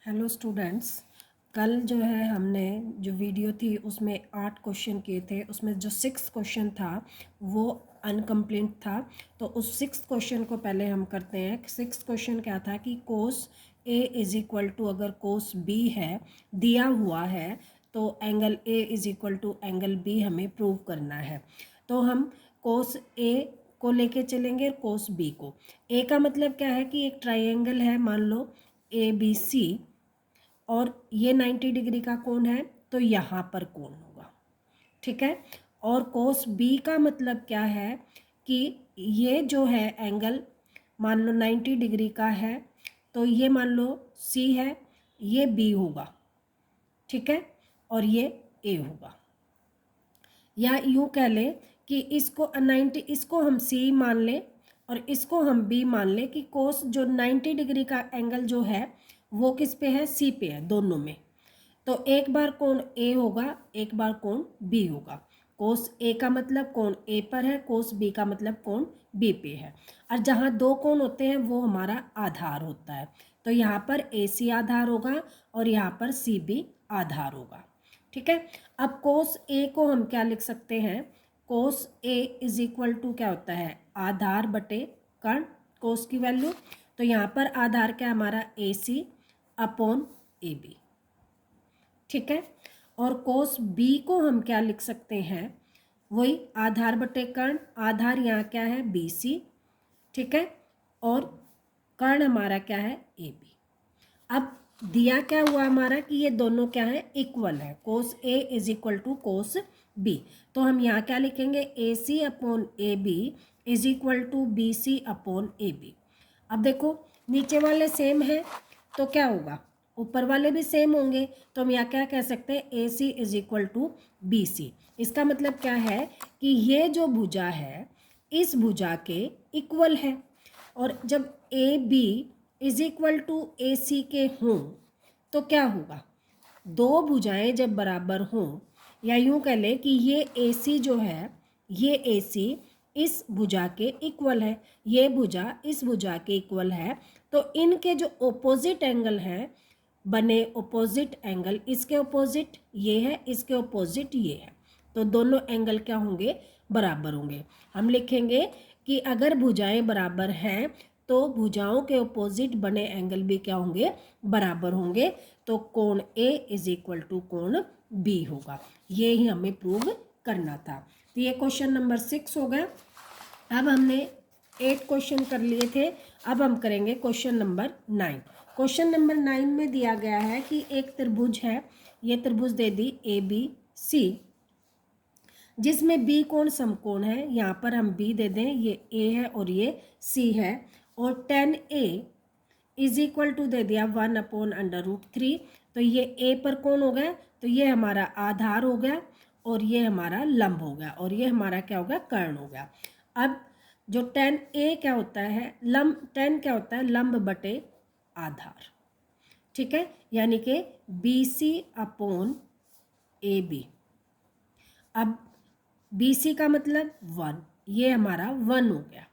Hello students. कल जो है हमने जो वीडियो थी उसमें 8 क्वेश्चन किए थे। उसमें जो 6 क्वेश्चन था वो अनकम्प्लीट था। तो उस 6 क्वेश्चन को पहले हम करते हैं। 6 क्वेश्चन क्या था कि cos A is equal to, अगर कोस बी है दिया हुआ है तो angle A is equal to angle B हमें प्रूव करना है। तो हम कोस ए को लेके चलेंगे, कोस बी को। ए का मतलब क्या है कि एक ट्राइंगल है, मान लो ए बी सी, और ये 90 डिग्री का कोण है तो यहाँ पर कोण होगा, ठीक है। और कोस बी का मतलब क्या है कि ये जो है एंगल मान लो 90 डिग्री का है तो ये मान लो सी है, ये बी होगा, ठीक है, और ये ए होगा। या यूँ कह लें कि इसको 90, इसको हम सी मान लें और इसको हम बी मान लें कि कोस जो 90 डिग्री का एंगल जो है वो किस पे है, सी पे है, दोनों में। तो एक बार कोण ए होगा, एक बार कोण बी होगा। कोस ए का मतलब कोण ए पर है, कोस बी का मतलब कोण बी पे है। और जहाँ दो कोण होते हैं वो हमारा आधार होता है। तो यहाँ पर ए सी आधार होगा और यहाँ पर सी बी आधार होगा, ठीक है। अब कोस ए को हम क्या लिख सकते हैं, कोस ए इज इक्वल टू क्या होता है, आधार बटे कर्ण, कोस की वैल्यू। तो यहाँ पर आधार क्या हमारा ए सी अपॉन ए बी, ठीक है। और कोस बी को हम क्या लिख सकते हैं, वही आधार बटे कर्ण, आधार यहाँ क्या है बी सी, ठीक है, और कर्ण हमारा क्या है ए बी। अब दिया क्या हुआ हमारा कि ये दोनों क्या है, इक्वल है, cos A is equal to cos B. तो हम यहाँ क्या लिखेंगे, A C upon A B is equal to B C upon A B. अब देखो नीचे वाले सेम है तो क्या होगा, ऊपर वाले भी सेम होंगे, तो हम यहाँ क्या कह सकते हैं, A C is equal to B C. इसका मतलब क्या है कि ये जो भुजा है इस भुजा के इक्वल है। और जब A B is equal to A C के हों तो क्या होगा, दो भुजाएं जब बराबर हों, या यूँ कह लें कि ये ए सी जो है, ये ए सी इस भुजा के इक्वल है, ये भुजा इस भुजा के इक्वल है, तो इनके जो ओपोजिट एंगल हैं बने ओपोजिट एंगल, इसके ओपोजिट ये है, इसके ओपोजिट ये है, तो दोनों एंगल क्या होंगे, बराबर होंगे। हम लिखेंगे कि अगर भुजाएं बराबर हैं तो भुजाओं के ओपोजिट बने एंगल भी क्या होंगे, बराबर होंगे। तो कोण ए इज इक्वल टू कोण बी होगा। ये ही हमें प्रूव करना था। तो ये क्वेश्चन नंबर 6 हो गया। अब हमने 8 क्वेश्चन कर लिए थे, अब हम करेंगे क्वेश्चन नंबर 9। क्वेश्चन नंबर 9 में दिया गया है कि एक त्रिभुज है, ये त्रिभुज दे दी ए बी सी, जिसमें बी कोण समकोण है। यहाँ पर हम बी दे दें, ये ए है और ये सी है, और tan A is equal to दे दिया 1/√3। तो ये ए पर कोण हो गया, तो ये हमारा आधार हो गया और ये हमारा लंब हो गया और ये हमारा क्या हो गया, कर्ण हो गया। अब जो tan ए क्या होता है, लंब, tan क्या होता है, लंब बटे आधार, ठीक है, यानी कि B C upon A B. अब बी सी का मतलब 1, ये हमारा 1 हो गया,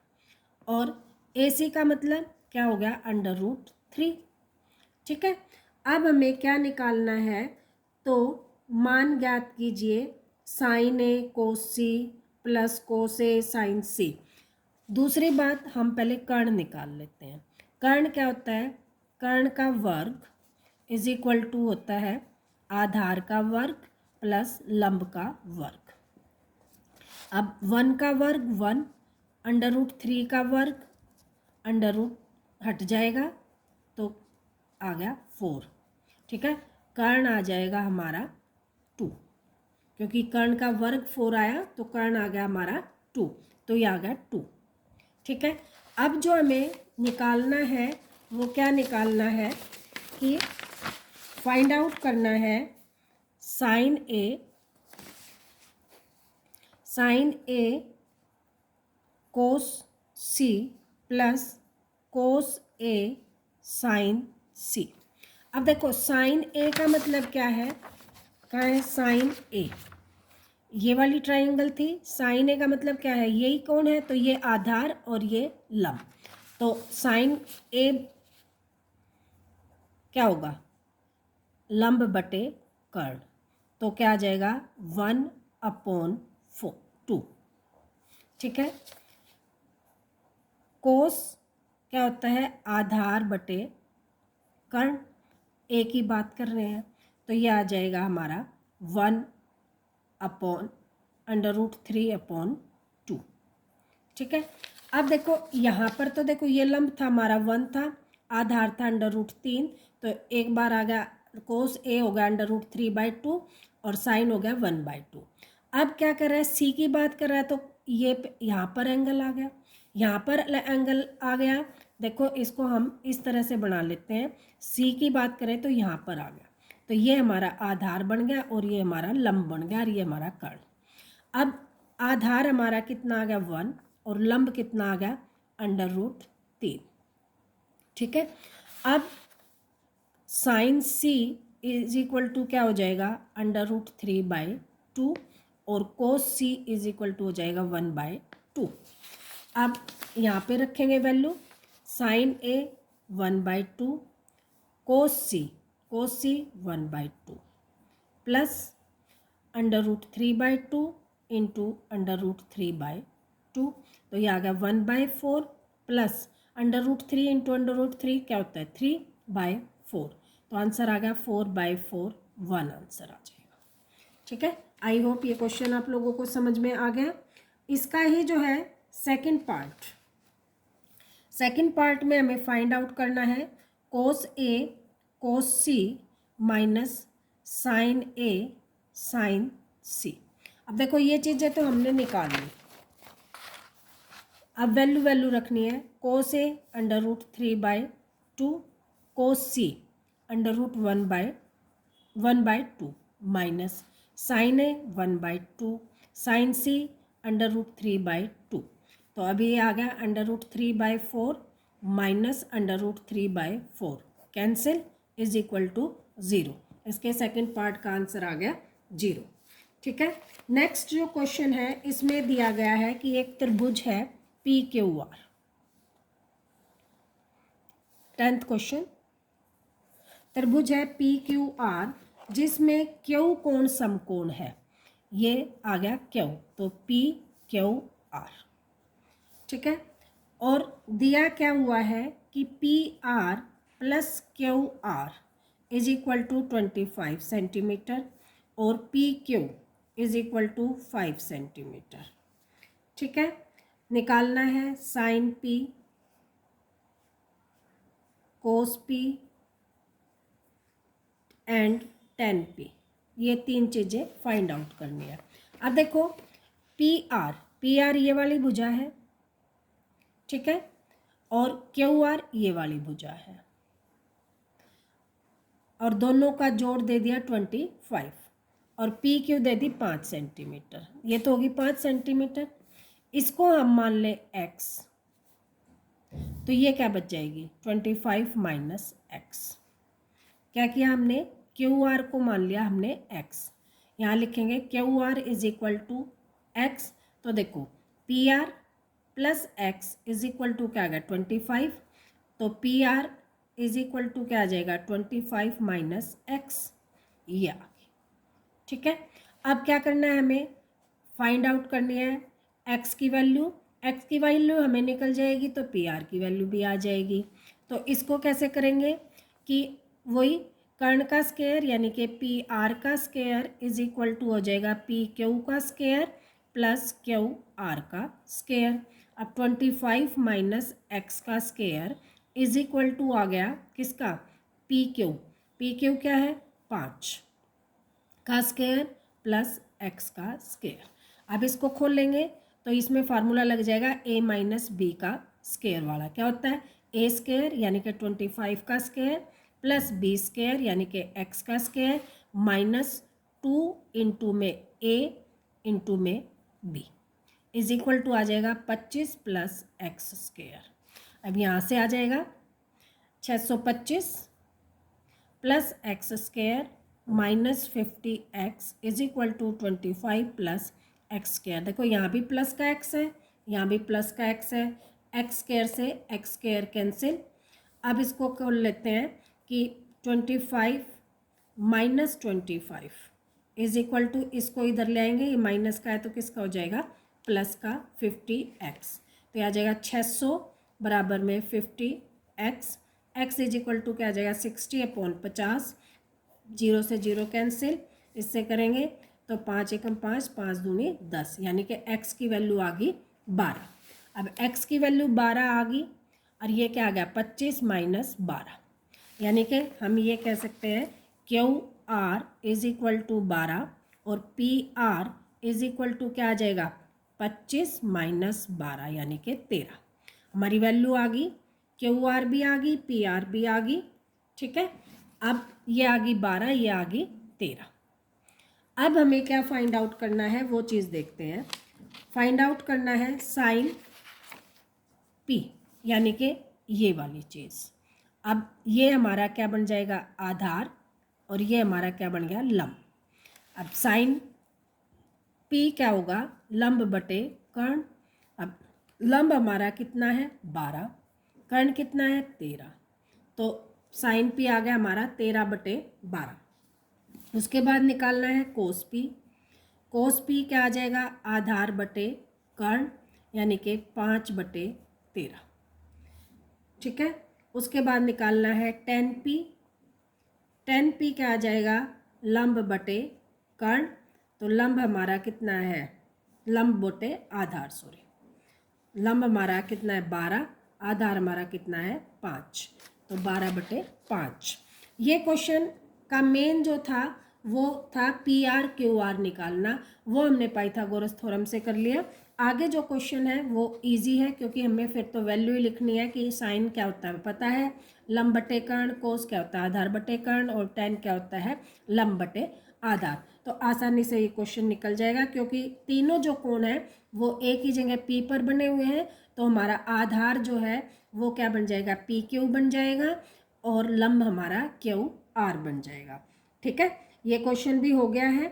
और ए सी का मतलब क्या हो गया, √3, ठीक है। अब हमें क्या निकालना है, तो मान ज्ञात कीजिए साइन ए कोस सी प्लस कोस ए साइन सी। दूसरी बात, हम पहले कर्ण निकाल लेते हैं। कर्ण क्या होता है, कर्ण का वर्ग इज इक्वल टू होता है आधार का वर्ग प्लस लंब का वर्ग। अब 1 का वर्ग 1, √3 का वर्ग √ हट जाएगा तो आ गया 4, ठीक है। कर्ण आ जाएगा हमारा 2, क्योंकि कर्ण का वर्ग 4 आया तो कर्ण आ गया हमारा 2, तो ये आ गया 2, ठीक है। अब जो हमें निकालना है वो क्या निकालना है कि फाइंड आउट करना है साइन ए कोस सी प्लस कोस ए साइन सी। अब देखो साइन ए का मतलब क्या है, कहाँ है साइन ए, ये वाली ट्राइंगल थी। साइन ए का मतलब क्या है, यही कौन है, तो ये आधार और ये लंब। तो साइन ए क्या होगा, लंब बटे कर्ण, तो क्या आ जाएगा 1/2। ठीक है। कोस क्या होता है, आधार बटे कर्ण, एक ही बात कर रहे हैं, तो ये आ जाएगा हमारा 1/√3/2। ठीक है। अब देखो यहाँ पर तो देखो ये लंब था हमारा 1 था, आधार था √3, तो एक बार आ गया कोस ए हो गया √3/2 और साइन हो गया 1/2। अब क्या कर रहा है, सी की बात कर रहा है, तो ये यहाँ पर एंगल आ गया, यहाँ पर एंगल आ गया। देखो इसको हम इस तरह से बना लेते हैं, सी की बात करें तो यहाँ पर आ गया, तो ये हमारा आधार बन गया और ये हमारा लंब बन गया और ये हमारा कर्ण। अब आधार हमारा कितना आ गया 1 और लंब कितना आ गया √3। ठीक है। अब sine C is equal to क्या हो जाएगा √3/2 और cos C is equal to हो जाएगा 1/2। अब यहाँ पे रखेंगे value, sine A 1/2, cos C 1/2 plus √3/2 into √3/2, तो ये आ गया 1/4 प्लस √3 इंटू √3 क्या होता है 3/4, तो आंसर आ गया 4/4, 1 आंसर आ जाएगा। ठीक है। आई होप ये क्वेश्चन आप लोगों को समझ में आ गया। इसका ही जो है सेकंड पार्ट में हमें फाइंड आउट करना है कोस ए कोस सी माइनस साइन ए साइन सी। अब देखो ये चीज़ें तो हमने निकाल ली, अब वैल्यू रखनी है, cos A √3/2, cos C √1/2 minus sine A 1/2, sine C √3/2, तो अभी ये आ गया √3/4 minus √3/4, cancel is equal to 0। इसके सेकंड पार्ट का आंसर आ गया 0। ठीक है। नेक्स्ट जो क्वेश्चन है इसमें दिया गया है कि एक त्रिभुज है PQR। 10th क्वेश्चन, त्रिभुज है PQR जिसमें Q कोण समकोण है, ये आ गया Q, तो PQR। ठीक है। और दिया क्या हुआ है कि PR plus QR is equal to 25 centimetre और PQ is equal to 5 centimetre. ठीक है। निकालना है sine P cos P and tan P, ये तीन चीज़ें फाइंड आउट करनी है। अब देखो PR ये वाली भुजा है, ठीक है, और QR ये वाली भुजा है, और दोनों का जोड़ दे दिया 25 और PQ दे दी 5 सेंटीमीटर, ये तो होगी 5 सेंटीमीटर। इसको हम मान ले x, तो ये क्या बच जाएगी 25 माइनस x। क्या किया हमने, QR को मान लिया हमने x, यहाँ लिखेंगे QR is equal to x, तो देखो PR plus x is equal to क्या आ गया 25, तो PR इज इक्वल टू क्या आ जाएगा 25 माइनस x, ये आ गई। ठीक है। अब क्या करना है, हमें फाइंड आउट करनी है x की वैल्यू, x की वैल्यू हमें निकल जाएगी तो PR की वैल्यू भी आ जाएगी। तो इसको कैसे करेंगे कि वही कर्ण का स्क्वायर यानी कि PR का स्क्वायर इज इक्वल टू हो जाएगा PQ का स्क्वायर प्लस QR का स्क्वायर। अब 25 माइनस x का स्क्वायर इज इक्वल टू आ गया किसका PQ क्या है 5 का स्क्वायर प्लस x का स्क्वायर। अब इसको खोल लेंगे तो इसमें फार्मूला लग जाएगा a माइनस बी का स्क्वायर वाला, क्या होता है a स्क्वायर यानी कि 25 का स्क्वायर प्लस बी स्क्वायर यानी कि x का स्क्वायर माइनस 2 इंटू में a इंटू में b इज इक्वल टू आ जाएगा 25 प्लस x स्क्वायर। अब यहाँ से आ जाएगा 625 plus x square minus 50x is equal to 25 plus x square. देखो यहाँ भी प्लस का x है, यहाँ भी प्लस का x है, एक्स स्क्वायर से एक्स स्क्वायर कैंसिल। अब इसको खोल लेते हैं कि 25 -25 इज इक्वल टू, इसको इधर ले आएंगे, ये माइनस का है तो किसका हो जाएगा, प्लस का 50x। तो यह आ जाएगा 600 बराबर में 50x। x is equal to क्या आ जाएगा 60/50, 0 से 0 कैंसिल, इससे करेंगे तो 5 एकम 5, 5 दूनी 10, यानी कि x की वैल्यू आ गई 12। अब x की वैल्यू 12 आ गई और ये क्या आ गया 25 माइनस 12, यानी कि हम ये कह सकते हैं QR इज इक्वल टू 12 और PR इज इक्वल टू क्या आ जाएगा 25 माइनस 12, यानी कि 13। हमारी वैल्यू आ गई, QR भी आ गई, PR भी आ गई, ठीक है। अब ये आ गई 12, ये आ गई 13। अब हमें क्या फाइंड आउट करना है वो चीज़ देखते हैं। फाइंड आउट करना है साइन P, यानी कि ये वाली चीज़। अब ये हमारा क्या बन जाएगा आधार और ये हमारा क्या बन गया लंब। अब साइन P क्या होगा लंब बटे कर्ण। अब लंब हमारा कितना है 12, कर्ण कितना है 13, तो साइन P आ गया हमारा 13/12। उसके बाद निकालना है कोस P। कोस P क्या आ जाएगा आधार बटे कर्ण, यानी कि 5/13, ठीक है। उसके बाद निकालना है टेन P। टेन P क्या आ जाएगा लंब बटे कर्ण, तो लंब हमारा कितना है लंब बटे आधार, सॉरी, लंब हमारा कितना है 12, आधार हमारा कितना है 5, तो 12/5। ये क्वेश्चन का मेन जो था वो था PR QR निकालना, वो हमने पाइथागोरस थ्योरम से कर लिया। आगे जो क्वेश्चन है वो इजी है, क्योंकि हमें फिर तो वैल्यू ही लिखनी है कि साइन क्या होता है पता है, लंब बटे कर्ण, कोस क्या होता है आधार बटे कर्ण, और टेन क्या होता है लंब बटे आधार। तो आसानी से ये क्वेश्चन निकल जाएगा, क्योंकि तीनों जो कोण है वो एक ही जगह P पर बने हुए हैं, तो हमारा आधार जो है वो क्या बन जाएगा PQ बन जाएगा और लंब हमारा QR बन जाएगा, ठीक है। ये क्वेश्चन भी हो गया है।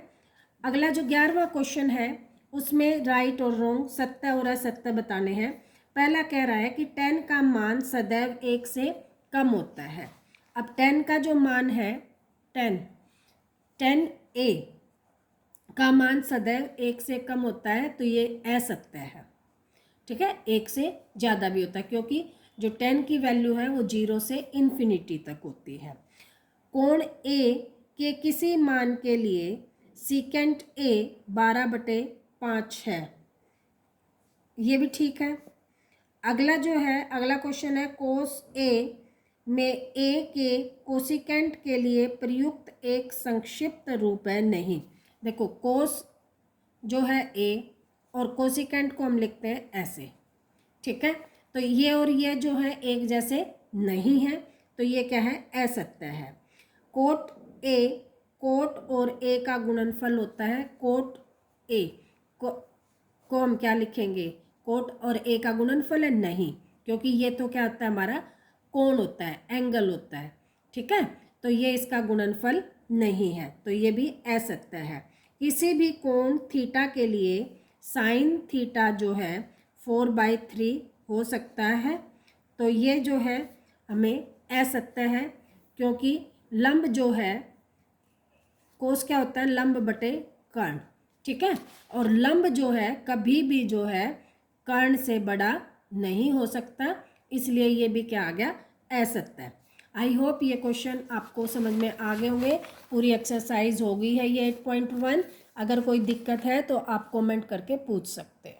अगला जो 11वां क्वेश्चन है उसमें राइट और रॉन्ग, सत्य और असत्य बताने हैं। पहला कह रहा है कि 10 का मान सदैव 1 से कम होता है। अब 10 का जो मान है 10A का मान सदैव 1 से कम होता है, तो ये असत्य है, ठीक है। 1 से ज़्यादा भी होता है, क्योंकि जो 10 की वैल्यू है वो 0 से इन्फिनिटी तक होती है। कोण A के किसी मान के लिए सीकेंट A 12/5 है, ये भी ठीक है। अगला जो है अगला क्वेश्चन है कोस A में A के कोसिकेंट के लिए प्रयुक्त एक संक्षिप्त रूप है नहीं। देखो कोस जो है A और कोसिकेंट को हम लिखते हैं ऐसे, ठीक है। तो ये और ये जो है एक जैसे नहीं है, तो ये क्या है असत्य है। कोट A, कोट और A का गुणनफल होता है, कोट A को हम क्या लिखेंगे कोट और A का गुणनफल है नहीं, क्योंकि ये तो क्या होता है हमारा कोण होता है, एंगल होता है, ठीक है। तो ये इसका गुणनफल नहीं है, तो ये भी असत्य है। किसी भी कोण थीटा के लिए साइन थीटा जो है 4/3 हो सकता है, तो ये जो है हमें असत्य है, क्योंकि लंब जो है कोस क्या होता है लंब बटे कर्ण, ठीक है। और लंब जो है कभी भी जो है कर्ण से बड़ा नहीं हो सकता, इसलिए ये भी क्या आ गया असत्य है। आई होप ये क्वेश्चन आपको समझ में आ गए होंगे। पूरी एक्सरसाइज हो गई है ये 8.1। अगर कोई दिक्कत है तो आप कमेंट करके पूछ सकते हैं।